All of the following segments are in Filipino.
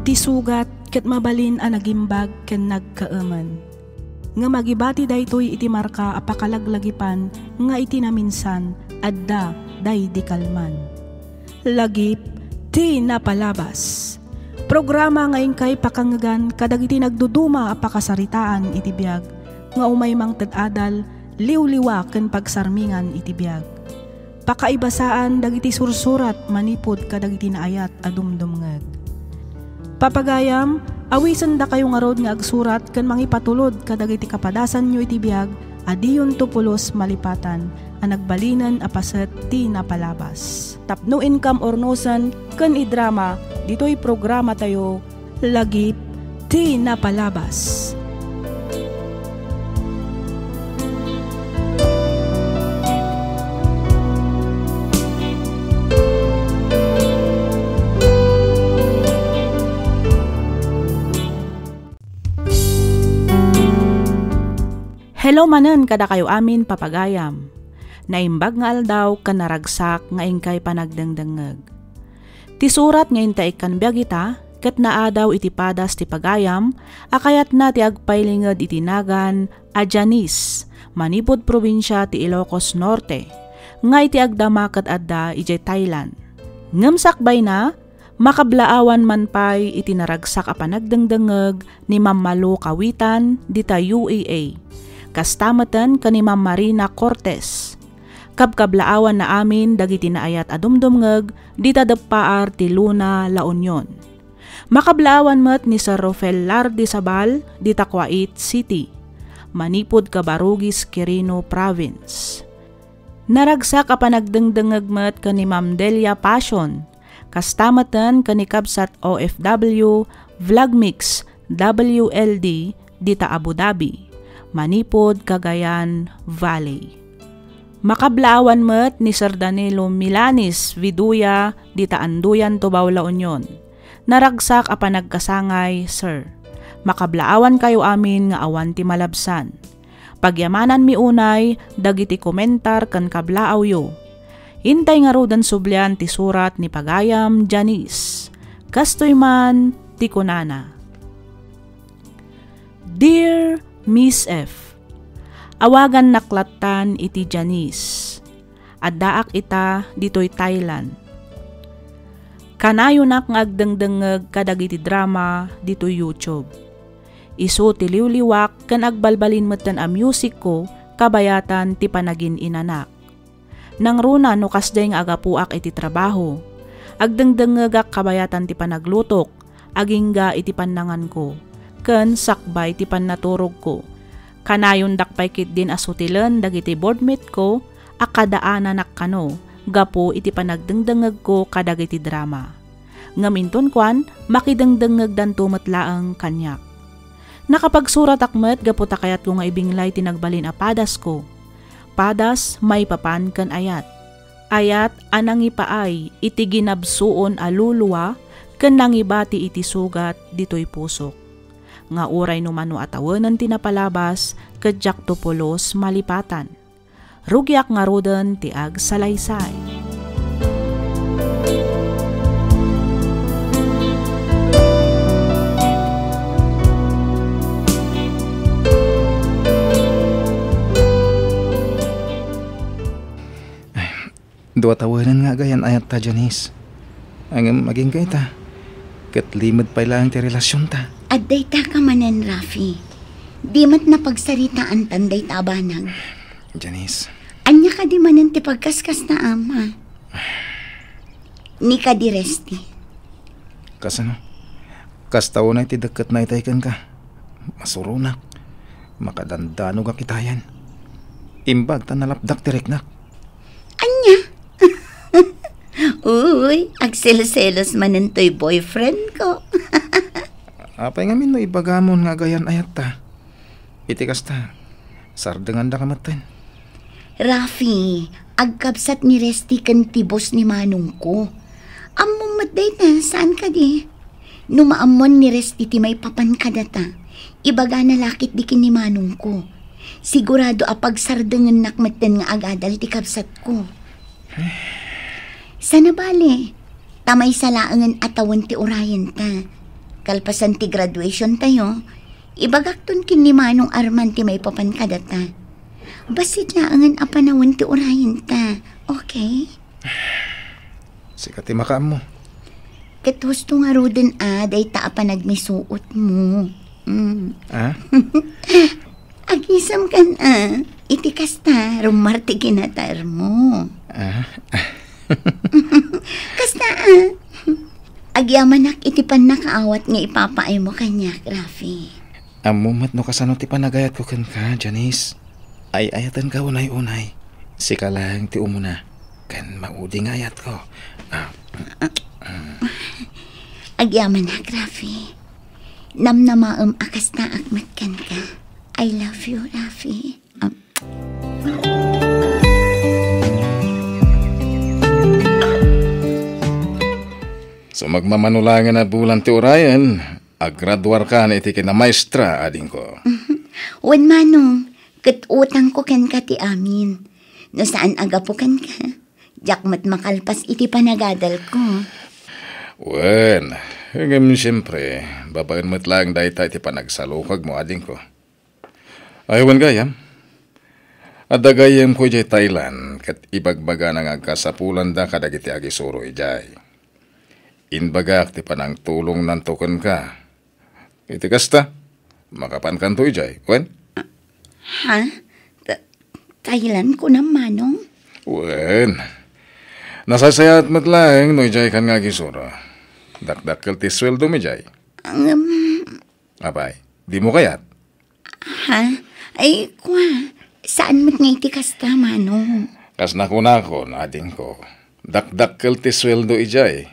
Iti sugat ket mabalin a nagimbag ken nagkaaman. Nga magibati daytoy iti marka a pakalaglagipan nga iti naminsan adda day di kalman. Lagip ti napalabas. Programa ngayon kay pakangagan kadag iti nagduduma a pakasaritaan iti biag nga umay mang tadadal liwliwa ken pagsarmingan iti biag. Pakaibasaan dagiti sursurat manipod kadag iti naayat a dumdumngeg. Papagayam, awisan da kayo nga rod nga agsurat ken mangipatulod kadag iti kapadasan nyo iti biag adiyon tupulos malipatan a nagbalinan a paset ti napalabas. Tapno income ornosan ken idrama ditoy programa tayo lagip ti napalabas. Hello manen kada kayo amin papagayam. Naimbag nga aldaw kan naragsak nga ingkay panagdengdengeg. Ti surat nga inta ikan biag ita, ket naadaw iti padas ti pagayam, akayat na ti agpailinged iti nagan a Janice, manipod probinsya ti Ilocos Norte, nga iti agdama ket adda iti Thailand. Ngem sakbay na, makablaawan man pay iti naragsak a panagdengdengeg ni Ma'am Malu Kawitan dita UAA. Kastamatan kani Ma'am Marina Cortez. Kabkablaawan na amin dagiti naayat adumdumngeg dita deppaar ti Luna, La Union. Makablaawan met ni Sir Rafael Lardizabal dita Kuwait City. Manipod Cabarugis, Quirino Province. Naragsak a panagdengdengeg met kani Ma'am Delia Passion. Kastamatan kani Kabsat OFW Vlogmix WLD dita Abu Dhabi. Manipod, Cagayan Valley. Makablaawan met ni Sir Danilo Milanis Viduya dita Anduyan, Tubao, La Union. Naragsak a panagkasangay, Sir. Makablaawan kayo amin nga awan ti malabsan. Pagyamanan mi unay, dagiti komentar kan kablaaw yo. Hintay nga rudan sublian ti surat ni Pagayam Janice. Kastoy man ti kunana. Dear Miss F, awagan naklatan iti Janice. Addaak ita ditoy Thailand. Kanayo nak ngagdengdengeg kadag iti drama ditoy YouTube. Isu ti liwliwak ken agbalbalin metten a music ko kabayatan ti panagin inanak. Nang runa no kasday nga agapuak iti trabaho. Agdengdengegak kabayatan ti panaglutok, agingga iti pannangan ko. Ken sakbay ti pannaturog ko. Kanayon dakpay kit din asutilen dagiti boardmate ko, akadaanan nakano, gapo iti panagdengdengeg ko kadag iti drama. Ngaminton kwan, makidengdengeg dan tumetlaeng kanyak. Nakapagsurat akmet gapo takayat ko nga ibinglay tinagbalin a padas ko. Padas may papan ken ayat. Ayat anang ipaay iti ginabsuon aluluwa ken nangibati iti sugat ditoy pusok. Nga uray numano atawenan tinapalabas kadyak tupulos malipatan. Rugyak nga roden ti ag salaysay. Dua tawanan nga gayan ayat ta Janice. Ang maging kay ta. Kat limod pa ilang ti relasyon ta. Adday ta ka manan, Rafi. Di mat na pagsaritaan tanday tabanag. Janice. Anya ka di manan ti pagkaskas na ama. Ni ka di resti. Kasano? Kastaw na iti deket na itaykan ka. Masurunak. Makadandano ka kitayan. Imbag ta nalapdak ti reknak. Anya? Uy, agselos-selos manan to'y boyfriend ko. Apay ngamin no ibagamon nga gayan ayat ta. Itikas ta. Sardengan da kamatan. Rafi, agkabsat ni Resti kan tibos ni Manong ko. Among maday na, saan ka di? Numaamon ni Resti ti may papan ka data. Ibaga na lakit di kin ni Manong ko. Sigurado apag sardengan nakmatan nga agadal ti kabsat ko. Sana bale, tamay salaangan atawan ti orayan ta. kalpasan ti graduation tayo, ibagakton kin ni Manong Arman ti may papan kadata. Basit laangan apanawon ti urahin ta, okay? Sikat ti makaam mo. Kat husto nga roden day ta nagmisuot mo. Ah? Agisam kan iti kasta, rumarti kinatar mo. Kasta agyamanak iti pan nakaawat nga ipapaay mo kanya, Rafi. Amumat no kasano ti panagayat ko kan ka, Janice. Ay ayatan ka unay-unay. Sika lang ti umuna. Kan mauding ayat ko. Agyamanak, Rafi. Namnamaam akas na akmat kan ka. I love you, Rafi. So magmamanulangan na bulan ti Orion, aggraduar ka na iti kina maestra, ading ko. Wan manong, kat utang ko kan ka ti amin. No saan aga po kan ka? Jakmat makalpas iti panagadal ko. Wen, hanggang siyempre, babagan mo't lang dahil tayo iti panagsalukag mo, ading ko. Ayawan gayam. Adagayam ko jay Thailand, kat ibagbaga nang agkasapulan da kadagiti agisuro ijay. Inbagak ti panang tulong ng token ka. Iti kasta, makapan kanto ijay, wen? Ha? Thailand ko na manong? Wen, nasasayat mo't lang no ijay kan nga gisuro. Dakdakkel ti sweldo mi jay. Abay, di mo kayat? Ha? Ay, kwa. Saan mo't nga iti kasta, manong? Kas nakunakon, ading ko. Dakdakkel ti sweldo ijay.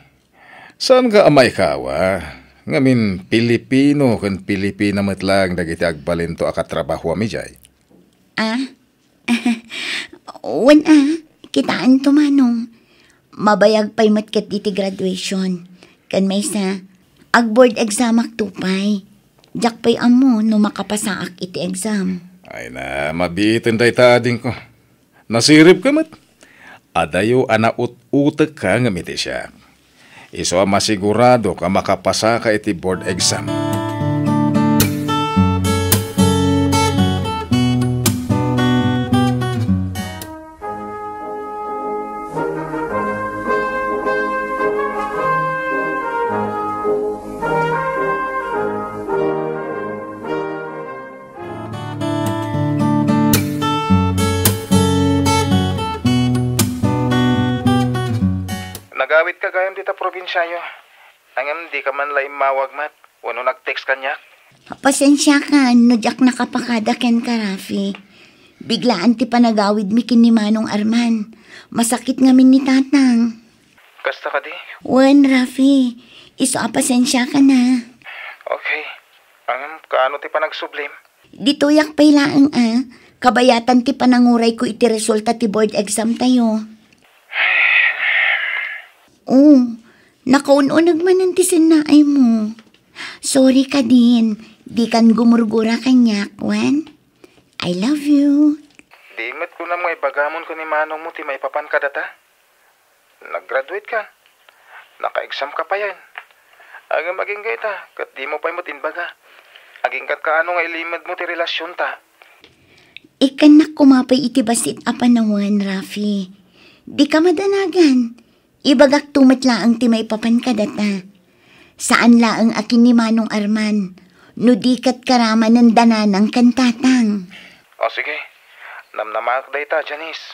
Saan ka amay kawa? Ngamin, Pilipino kan Pilipina matlang dagiti agbalinto akatrabaho amijay. Wan kitaan to manong. Mabayag pa'y matkat iti graduation. Kan may sa, ag-board exam tupay. Jak pa'y amo no makapasaak iti exam. Ay na, mabiitin day tading ko. Nasirip ka mat. Adayo anaut-utek ka ngamiti siya. Iso masigurado ka makapasa ka iti board exam. Nagawit ka gayam dita probinsyayo. Angam di ka man laim mawag mat. Wano nag-text kanya? Pasensya ka, no jak nakapakada ken ka, Rafi. Biglaan ti panagawid mi kin ni Manong Arman. Masakit ngamin ni tatang. Kasta ka di? Wan, Rafi. Iso pasensya ka na. Okay. Angam kaano ti panagsublim? Dituyak pa'y laang Kabayatan ti pananguray ko iti resulta ti board exam tayo. Nakaununag man ang tisinaay mo. Sorry ka din. Di kan gumurgura kanya, Kwan. I love you. Di met ko na mo ibagamon ko ni Manong mo ti may papan ka data. Nag-graduate ka. Naka-exam ka pa yan. Aga maging gaita, kat di mo pa mo tinbaga. Aging kat kaano nga ilimad mo ti relasyon ta. Ikan na kumapay iti basit apanawan, Rafi. Di ka madanagan. Ibagak tumat laang ti may papan ka data. Saan laang akin ni Manong Arman? No di kat karama ng dananang kantatang. O sige, namnamak day ta, Janice.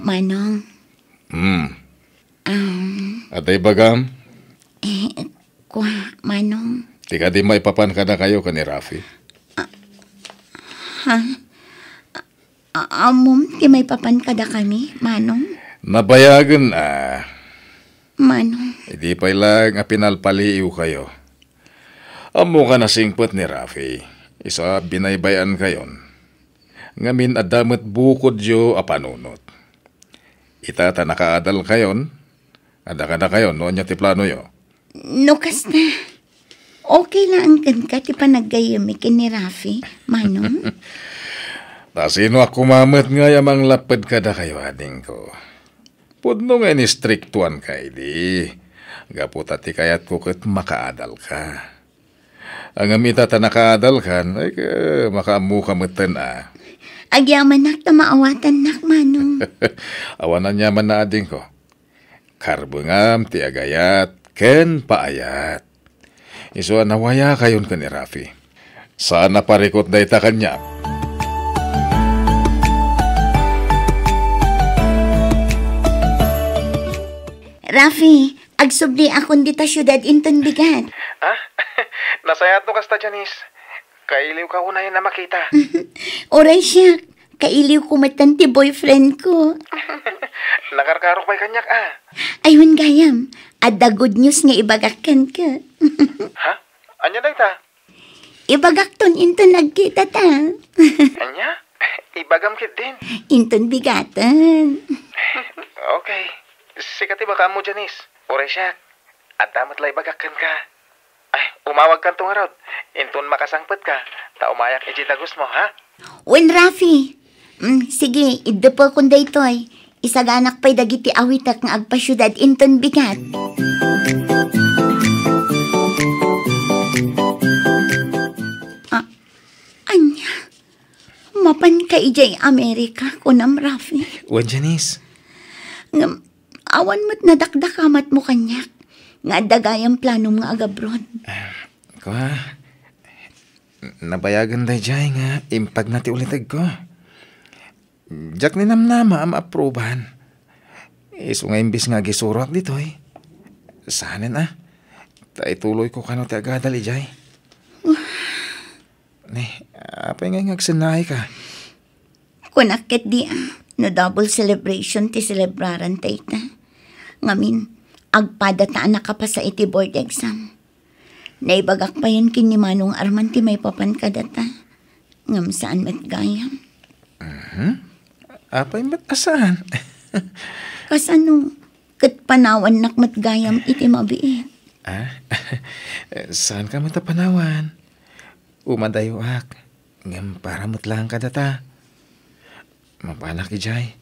Manong. Atay bagam? Manong. Di ka di may papan ka na kayo ka ni Rafi. Amom, ti may papan kada kami, Manong. Nabayagan Manong. Hindi pa lang pinalpaliw kayo. Amo ka na singpot ni Rafi. Isa binaybayan kayon. Ngamin adamat bukod yo apanunot. Itata nakaadal kayon. Ada ka na kayon, no niya ti plano yo. No, kasta. Okay lang kan ka ti panaggayamikin ni Rafi, Manong. Sino ako mamat nga yamang lapad ka da kayo, ading ko. Pudno nga ni-strictuan ka, di. Gaputa ti kayat ko kat makaadal ka. Ang amita ta nakaadal kan, ay makaamu ka matan Agyaman nak na maawatan nak, Manong. Awanan niya man na ading ko. Karbungam ti agayat, ken paayat. Iso nawaya kayon ka ni Rafi. Sana parikot da ita kanya. Rafi, agsubli akong dita syudad inton bigat. Nasayat no kasta, Janice. Kailiw ka unahin na makita. Oray siya, kailiw ko matanti boyfriend ko. Nakarkarok ba'y kanyak, Ayun gayam, adda good news nga ibagakan ka. Ha? Anya da ita? Ibagakton inton nagkita ta. Anya? Ibagam kit din. Inton bigatan. Okay. Sikati baka mo, Janice. Oray siya. At damat lay bagakan ka. Ay, umawag ka itong araw. Inton makasangpet ka. Ta umayak ijitagos mo, ha? Wen Rafi. Sige, iddepo kung daytoy. Isaganak pa'y dagiti awitak nga agpasyudad inton bigat. Anya, mapan ka ijay Amerika kunam Rafi. Wan, Janice. Ngam, awan mo't nadakdakamat mo kanyak. Nga dagayang planom nga agabron. Nabayagan day jay nga impag na ti ulitag ko. Jak ni namnama am aproban. Iso nga imbis nga gisurak dito Sanin taituloy ko kano ti agadal jay. Apay nga ngagsanay ka. Kunakit di no double celebration ti celebraran tayta. Ngamin, agpadataan na ka pa sa iti board exam. Naibagak pa yan kin ni Manong Arman ti may papan kadata. Ngam saan matgayam. Apay matasan. Kasano, kat panawan nak matgayam iti mabiit. Saan ka matapanawan? Umadayo ak. Ngam para matlang kadata. Mapanak ijay.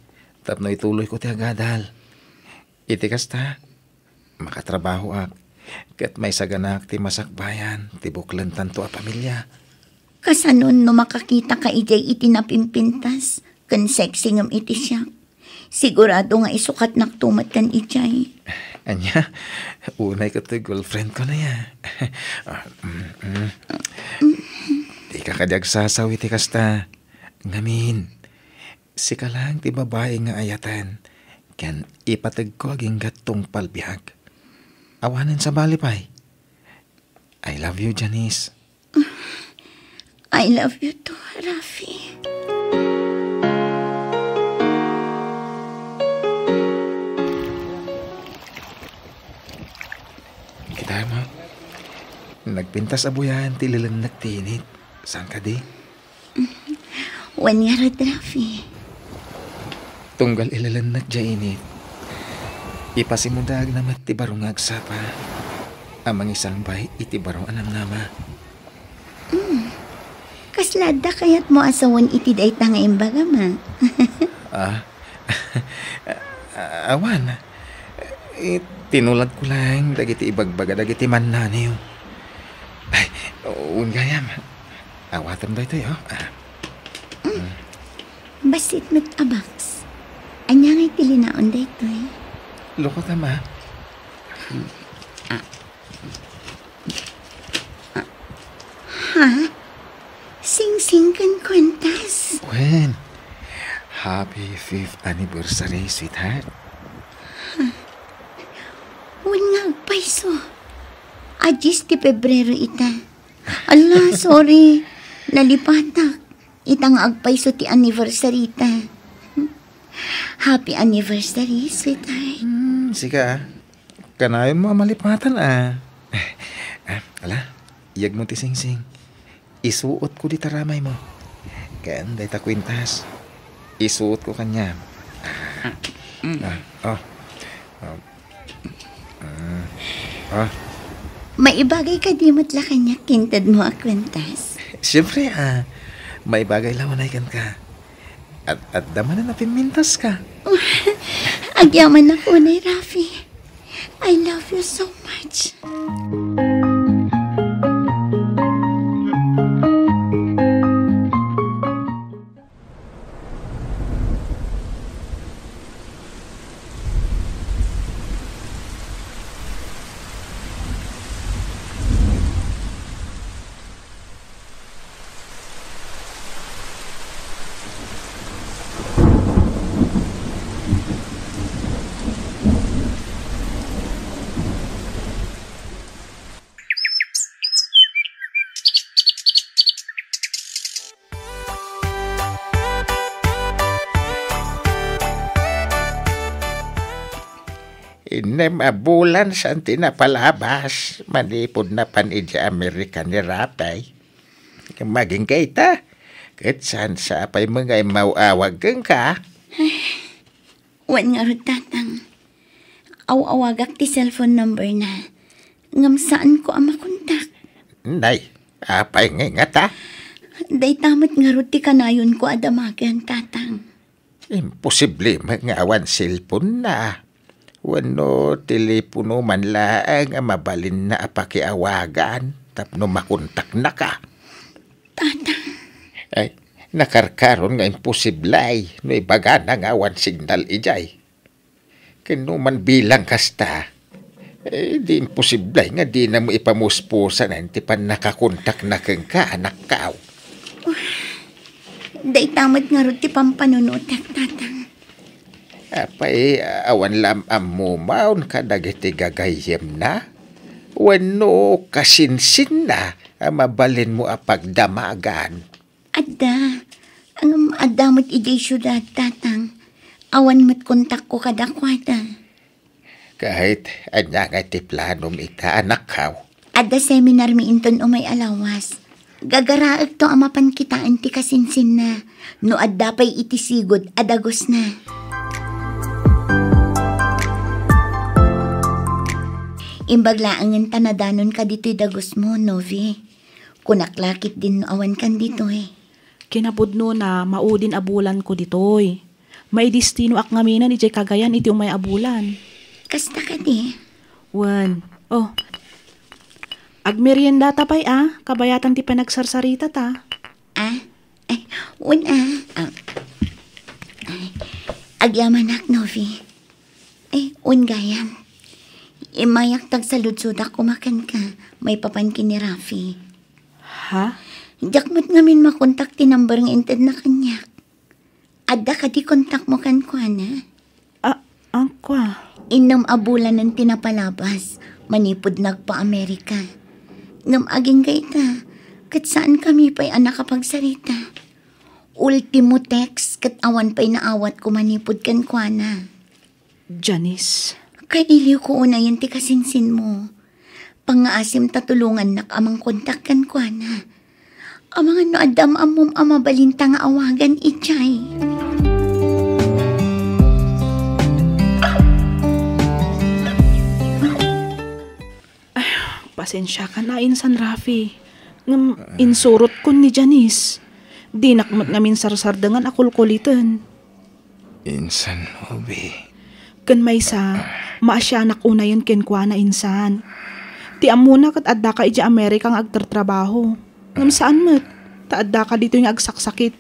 Tapno ituloy ko ti agadal. Iti kasta. Makatrabaho ak. Kat may saganak ti masakbayan. Ti buklan tanto a pamilya. Kasanon no makakita ka ijay iti napimpintas. Kan sexy ngam iti siya. Sigurado nga isukat naktumat kan ijay. Anya, unay ko to girlfriend ko na ya. Di ka kadyag sasawi ti kasta. Ngamin, si ka lang ti babae nga ayatan. Kan ipatag ko aging gatong palbihag. Awanan sa balipay. I love you, Janice. I love you too, Rafi. Kita mo, nagpintas abuyan ti lilan nagtinit. Saan ka di? Wan nga rod, Rafi. Tunggal ilalan nagjainit. Ipasimundag namat ti barong agsapa. Amang isang bay iti barong anam nama. Kaslada kayat mo asawon iti dayta nga imbaga ma. Awan. Tinulad ko lang dagiti ibagbaga dagiti mannaniw. Ay, ungayam. Awatam da ito Basit met abaks. Anya ngay tilinaon da ito Lukot ama. Ha? Sing-sing kan kwentas. When? Happy 5th anniversary, sweetheart. Wan nga agpaiso. Adjis ti Pebrero ita. Ala, sorry. Nalipatak. Itang agpaiso ti anniversary ita. Happy anniversary, sweetheart. Sika, kanayon mo malipatan Ala, iyag mo ti sing-sing. Isuot ko di taramay mo. Kaya day ta kwintas. Isuot ko kanya. Maibagay ka di mo't la kanya kintad mo akwentas. Siyempre may bagay lawan ay kan ka. At daman na napimintas ka. Agyaman ako na, Rafi. I love you so much. Inemabulan sa tinapalabas, manipod na panidya Amerika ni Rapay. Maging kaita, katsan sa apay mga mauawag kang ka. Wan nga rin, tatang. Awagak ti cellphone number na. Ngam saan ko ang makontak? Nay, apay nga ta. Day tamat nga rin ti kanayon ko adamagan, tatang. Imposible mangawan cellphone na. Wano telepono man laang mabalin na apakiawagan tapno makontak na ka. Tatang. Ay, nakarkaron nga imposiblay no ibaga na nga awan signal ijay. Kinuman bilang kasta, di imposiblay nga di na mo ipamuspusan ti pan nakakontak na kang ka anak kao. Day tamat nga rin ti pampanunutak, tatang. Apay awan lam mo maun kadagiti gagayem na. Wano kasinsin na mabalin mo apagdamagan. Adda, ang adamot ijay syudad, tatang. Awan mat kontak ko kadakwada. Kahit anya nga ti planom ita anak kao. Adda seminar mi inton umay alawas. Gagaraag to amapan kitaan ti kasinsin na. No adda pa'y itisigod adagos na. Imbaglaangan tanadanon ka dito'y dagos mo, Novi. Kunaklakit din no awan kan dito Kinapudno na maudin abulan ko ditoy. May destino ak ngaminan iti kagayan iti umay abulan. Kasta ka di. Wan. Oh. Agmerienda tapay kabayatan ti panagsarsarita ta. Ay, una. Agyamanak, Novi. Ay, gayam. Imayak tag sa ludsudak kumakan ka. May papankin ni Rafi. Ha? Jakmat ngamin makontak ti number ng inted na kanyak. Adda ka di kontak mo kan kwa na. Angkwa. Inam abulan ng tinapalabas. Manipod nagpa-Amerika. Ngam aging gaita. Kat saan kami pa'y anak kapagsarita. Ultimo text kat awan pa'y naawat ko manipod kan kwa na. Janice. Kailiw ko una yan ti kasinsin mo. Pangaasim tatulungan nak amang kontakan ko na. Amang ano adam amom amabalinta nga awagan itchay. Ay, pasensya ka na insan Rafi. Ngam insurot ko ni Janice. Di nakmat ngamin sarsardangan akulkulitan. Insan, Obi. Kan may sa, maasyanak una yun kenkwa na insan. Ti amuna kat adda ka iti Amerika ang agtartrabaho. Ngam saan mat, taadda ka dito yung agsaksakit.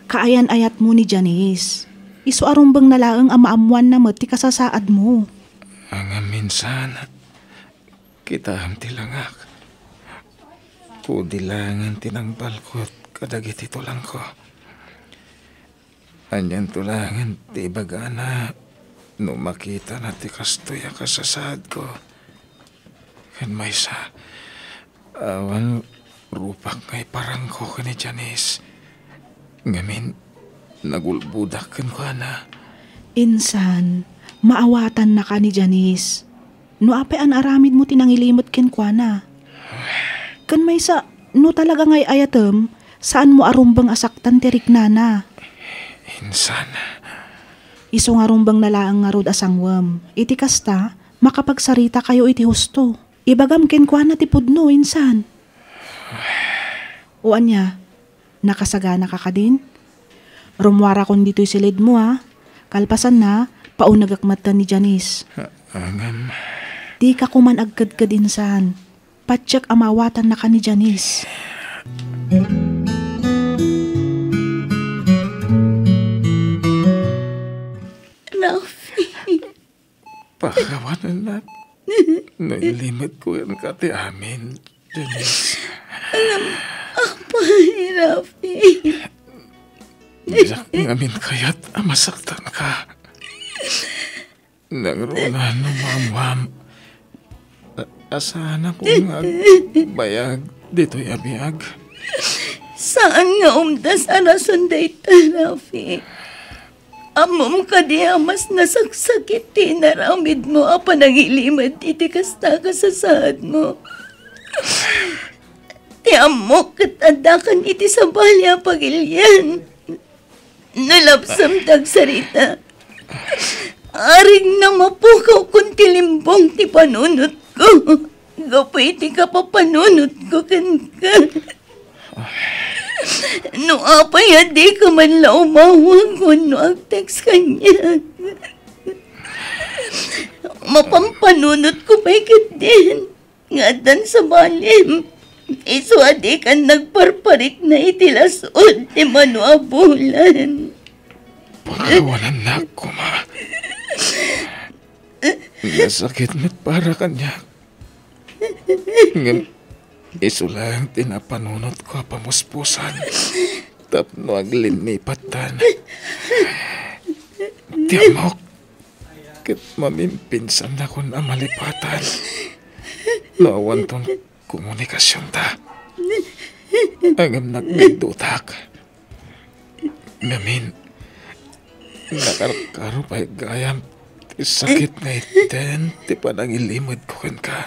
Kaayan-ayat mo ni Janice. Isu arumbang nalaang amaamuan na mat ti kasasaad mo. Ang minsan, kita am tilangak. Kudilangan tinang balkot kadagiti tulang ko. Anyan tulangan ti bagana. No makita na ti kastoy ang kasasad ko. Kan may sa awan rupak ngay parang ko ka ni Janice. Ngamin, nagulbudak kan ko na. Insan, maawatan na ka ni Janice. No ape an aramid mo tinangilimot ken kwa na. Kan may sa, no talaga ngay ayatem, saan mo arumbang asaktan tirik nana? Insan. Iso nga rumbang nalaang nga rod asangwam. Iti kasta, makapagsarita kayo iti husto. Ibagam kenkwa na ti pudno, insan. O anya, nakasagana ka ka din? Rumwara kon dito'y silid mo Kalpasan na, paunagak mata ni Janice. Angam. Di ka kuman agkad-kad insan. Patsak amawatan na ka ni Janice. Rafi. Pakawanan na. Nailimad ko yan kati amin, Janice. Apay, Rafi. Bisak ngamin kaya't masaktan ka. Nangruna numamwam. Asahan ako nga bayag dito'y abiyag. Saan nga umdas arason dayta, Rafi? Amom ka di mas nasaksakit ti naramid mo apa nangilimad iti kasta ka sa saad mo. Ti amok katadakan iti sa balya pagilyan. Nalapsam tagsarita. Aring na mapukaw kung tilimbong ti panunot ko. Gapay ti kapapanunot ko kan ka. No apay di ka man la umawag ko no ag-text kanya. Mapampanunot ko paikit din. Ngadan sa balim. Iso adi ka nagparparit na itilasod ti manuabulan. Pakawanan na ako, ma. Nasakit mo't para kanya. Ngam, iso lang tinapanunot ko pamuspusan. Tapno aglinipatan. Tiyamok. Kit mamimpinsan na ko na malipatan. Lawan ton komunikasyon ta. Angam nagbidutak. Ngamin, nakarkaro pa'y gayam. Sakit na iten, ti panangilimod ko kan ka.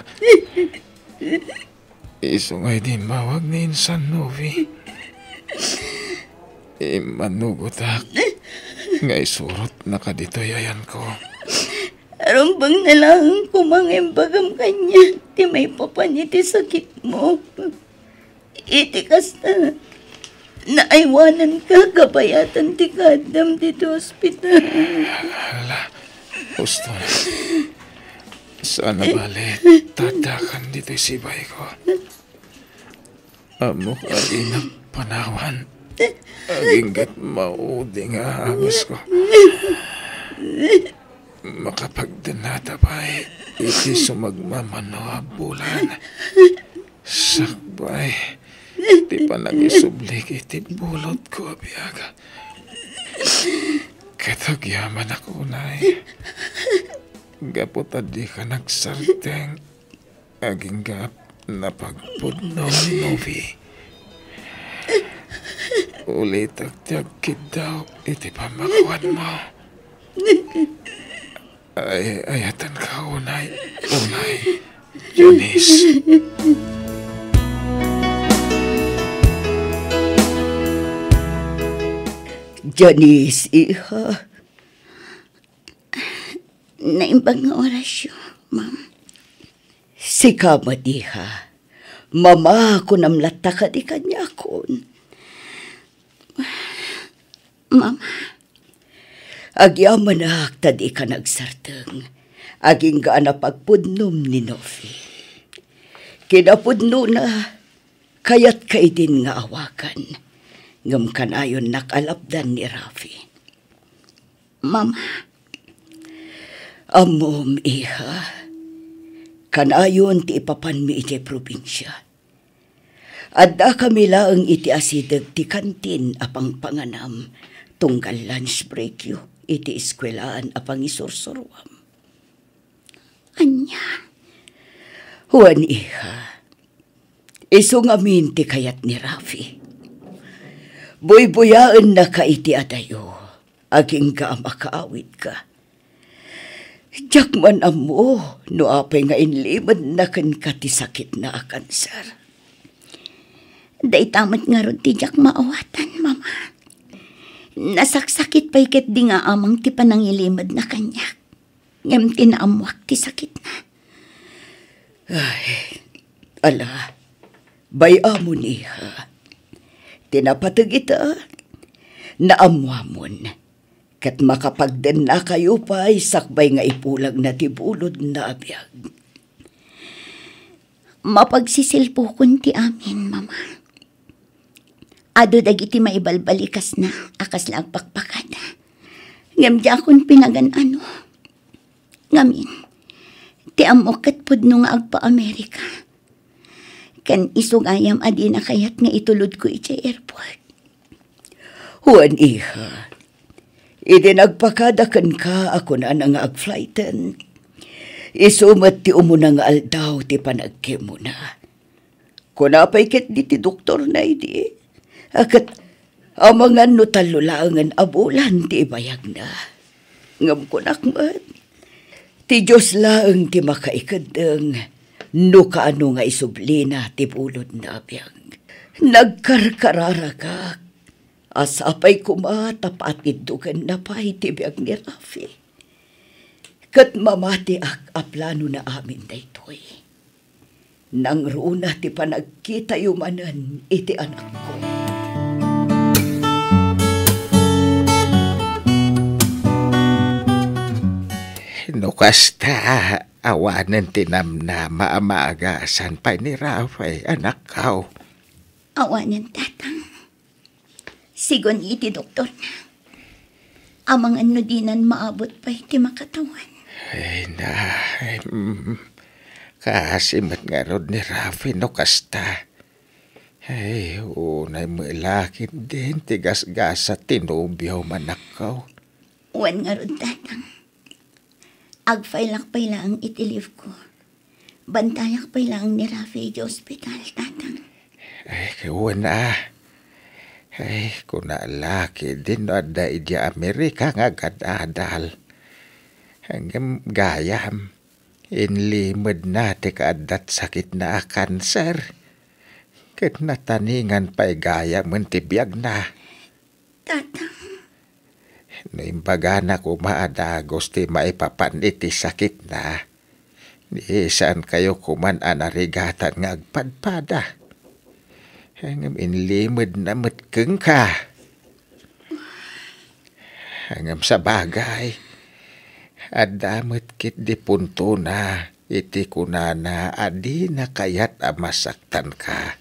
Iso nga'y di mawag na insan, Novi. Manugotak. Nga'y surot na ka dito yayan ko. Arumbang na lang kumangimbagam kanya, ti may papaniti sakit mo. Iti kasta, naaywanan ka, kabayatan ti kadam dito ospital. Hala, gusto na. Sana bali, tadakan dito'y sibay ko. Amok aginang panawan. Aginggat maudi nga angos ko. Makapagdanata pa'y iti sumagmamano bulan. Sakbay, di pa nagisublik iti bulot ko, abiyaga. Katagyaman ako, nay. Gapot adi ka nagsarteng. Aging gap na pagpudno ni Novi. Ulit agtiyagkid daw iti pamakawan mo. Ayatan ka, unay. Unay, Janice. Janice, iha. Naimbag nga orasyon, ma'am. Si kama diha. Mama ko namlata ka di kanya kon. Mama. Agyaman na tadi ka nagsarteng. Aging gaana pagpudnom ni Novi. Kinapudno na kayat kay din nga awakan. Ngam kanayon nakalapdan ni Rafi. Mama. Amom, iha. Kanayon ti ipapan mi iti probinsya. Adda kami laang iti asidag ti kantin apang panganam. Tunggal lunch break yu. Iti eskwelaan apang isursurwam. Anya. Huwan, iha. Iso ngamin ti kayat ni Rafi. Buy-buyaan na ka iti adayo. Aging ka makaawit ka. Jakman amo, no apay nga inlimad na kan ti sakit na kansar. Day tamat nga ron ti jak maawatan, mama. Nasaksakit pa ikat di nga amang ti panangilimad na kanya. Ngam tinaamuak ti sakit na. Ay, ala, bayamon iha. Tinapatag ita, naamwamon. Kat makapagden na kayo pa, sakbay nga ipulag na tibulod na abiyag. Mapagsisilpo kun ti amin, Mama. Ado dagiti maibalbalikas na, akas lang pakpakada. Ngam di akong pinagan-ano. Ngamin, ti amokat pod nung agpa-Amerika. Kan isugayam adi na kayat nga itulod ko iti airport. Huwan iha, idi nagpakadakan ka ako na nga ag-flighten. Isumat ti umuna nga aldaw ti panagkim mo na. Kunapay ket di ti doktor na idi. Akat amangan no talulangan abulan ti ibayag na. Ngam kunakmat. Ti Diyos laeng ti makaikadeng no kaano nga isublina ti bulod na abiyag. Nagkarkararagak. Asapay kumatapatid dugan na pa itibiyag ni Rafi. Kat mamati aplano na amin na ito'y. Nang runa ti panagkita yumanan iti anak ko. No kasta awanan tinamnama amaagasan pa ni Rafi, anak ko. Awanan, tatang. Sigon iti doktor na. Amang ano dinan maabot pa iti makatawan. Ay na, kasimat nga rod ni Rafi no kasta. Ay, unay mo ilakin din, tigas-gasa tinubyaw manakaw. Uwan nga rod, tatang. Agfailak pa lang itilif ko. Bantayak pa lang ni Rafi iti ospital, tatang. Ay, kawan na. Ay, kuna laki din no ada iti Amerika nga gadadal. Hanggang gayam, inlimod na ti kaadat sakit na kanser. Ket nataningan pa'y gayam mentibiyag na. Tatang. No imbaga na kumaadagos ti maipapan iti sakit na. Di saan kayo kuman anarigatan nga agpadpada. Hanggang inlimod na matkeng ka. Hanggang sa bagay, adamot kit di punto na, iti kunana adi na kayat amasaktan ka.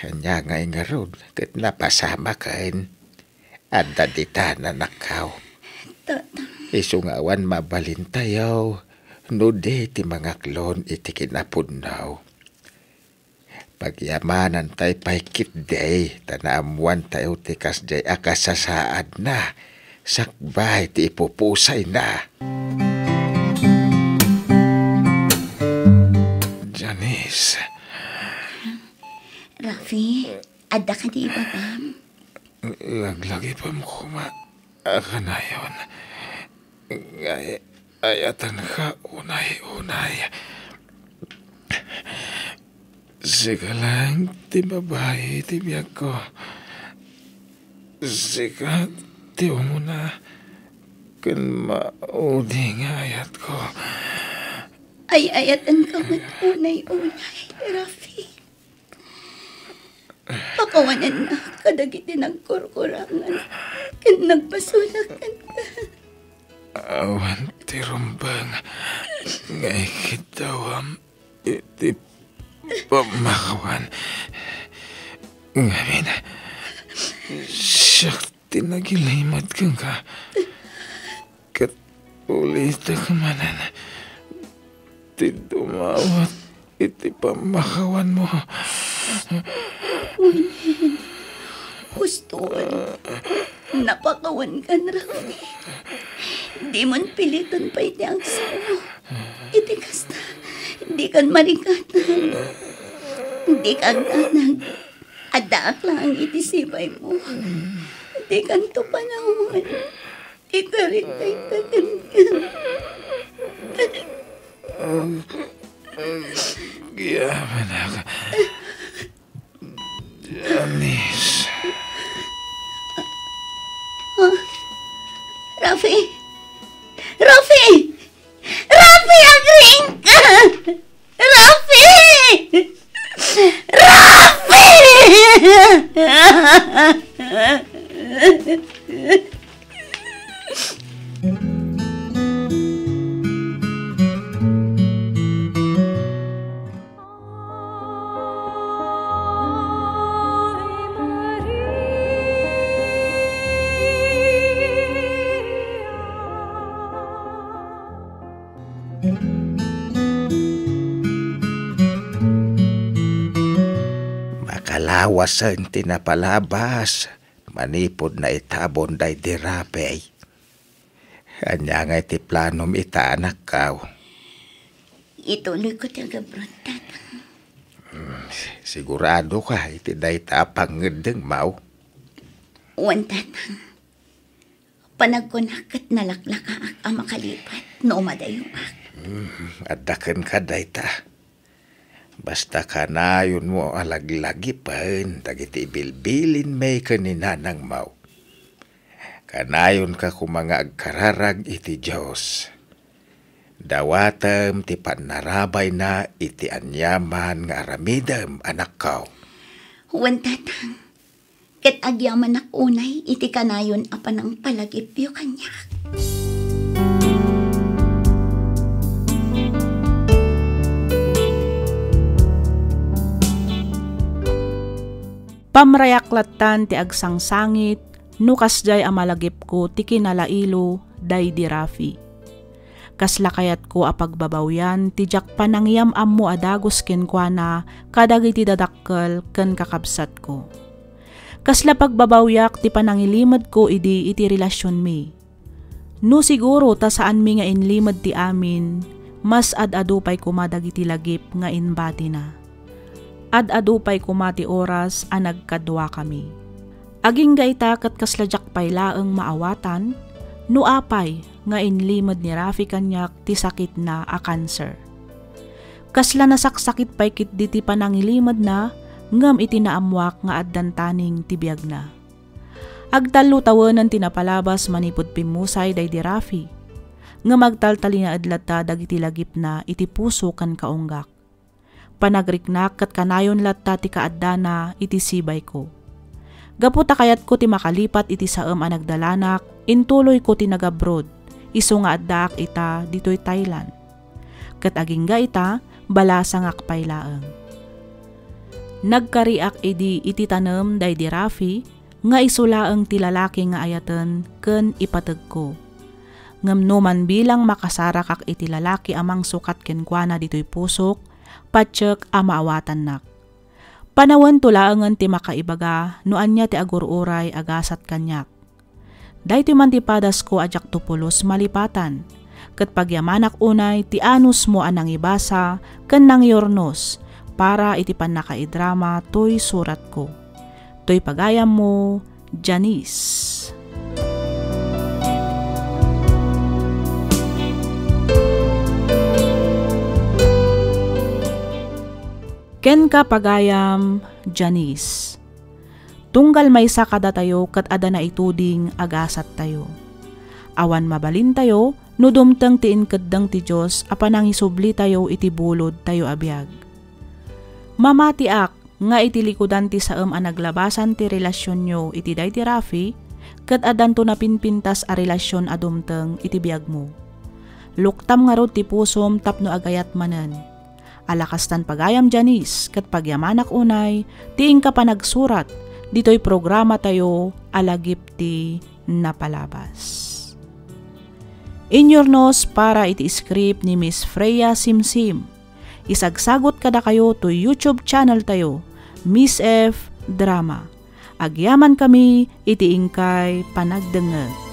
Anya ngay nga rod, kat napasama kain, adda dita na nakaw. Isungawan mabalintayaw, no de ti mga klon iti kinapunaw. Pagyamanan tay paikit day, tanaamuan tayo tikas day akasasaad na, sakbay ti ipupusay na. Janice. Rafi, adda ka di ba ba? Laglagi pa mo ka na yun. Ayatan ka unay-unay. Sika lang, ti babae, ti biyag ko. Sika, ti umuna. Kan mauding ayat ko. Ay ayatan ka mat unay-unay, Rafi. Pakawanan na kadagiti nagkurkurangan. Kan nagpasulakan ka. Awan ti rumbang. Ngay kitawam. Iti pamakawan. Ngamin. Siyak tinagilimad kang ka. Kat ulit ka manan. Ti dumawat. Iti pamakawan mo. Gustuan. Napakawan ka na, Rafi. Di man pilitan pa iti ang sayo. Iti kasta. Di kan marikatan. Di kan tanag. Adak lang iti sibay mo. Di kan to panahon. Di ka rin kay tagan ka. Giyaman ako. Janice. Rafi! Rafi! Rafi, agring ka! Rafi! Rafi! lawasan tinapalabas. Manipod na itabon day dirapay. Anya nga iti planom itaanak kaw. Ituloy ko taga bro, tatang. Sigurado ka iti day tapangedeng mau. Wan, tatang. Panagkunakat nalaklaka ang makalipat no madayong ak. Adakan ka day ta. Basta kanayon mo alaglagi pan, dagiti bilbilin may kaninanang mau. Kanayon ka kumanga agkararag iti Diyos. Dawatam ti panarabay na iti anyaman nga aramidam anak kaw. Wan, tatang. Ket agyaman ak unay, iti kanayon apan ang palagipyo kanya. Pamrayaklatan ti agsangsangit, nukas jay amalagip ko ti kinalailo, day di Rafi. Kaslakayat ko apagbabawyan, ti jak panangyam ammo adagos kenkwana, kadagiti dadakkel ken kakabsat ko. Kasla pagbabawyak ti panangilimad ko iti relasyon mi. No siguro ta saan mi nga inlimad ti amin, mas adadupay kumadagiti lagip nga inbati na. Adadupay kumati oras a nagkadwa kami. Aging gaita kat kasladyak pay laeng maawatan, no apay nga inlimad ni Rafi kanyak ti sakit na a cancer. Kasla nasaksakit pay kit di ti panangilimad na, ngam iti naamwak nga addantaning ti biag na. Agtalo tawanan tinapalabas manipod pimusay day di Rafi, nga magtaltali na adlata dagiti lagip na iti puso kan kaunggak. Panagriknak kat kanayon latta ti kaaddana iti sibay ko. Gaputa kayat ko ti makalipat iti saem a nagdalanak, intuloy ko ti nagabroad, iso nga addaak ita ditoy Thailand. Kat agingga ita, balasa ngak paylaeng. Nagkariak iti tanem day di Rafi, nga isulaeng ti lalaki nga ayaten ken ipateg ko. Ngem no man bilang makasarak ak iti lalaki amang sukat kenkwana ditoy pusok, patsek a maawatan nak. Panawan tulaangan ti makaibaga, no anya ti agururay agasat kanyak. Dahito man ti padas ko ajak tupulos malipatan, kat pagyamanak unay ti anus mo anang ibasa, ken nang yornos, para iti panakaidrama toy surat ko. Toy pagayam mo, Janice. Ken ka pagayam, Janice. Tunggal maysa kada tayo kat ada na ituding agasat tayo. Awan mabalin tayo, no dumteng ti inkeddang ti Diyos apanang isubli tayo iti bulod tayo abiyag. Mamatiak nga iti likudan ti saem a naglabasan ti relasyon nyo iti day ti Rafi, kat adan to napinpintas a relasyon a dumteng iti biyag mo. Luktam nga rod ti pusom tapno agayat manen. Alakastan pagayam Janice, kat pagyamanak unay, tiing ka pa nagsurat, dito'y programa tayo, alagip ti napalabas. Inyornos para iti script ni Miss Freya Simsim. Isagsagot kada kayo to YouTube channel tayo, Miss F Drama. Agyaman kami, iti ingkay panagdengeg.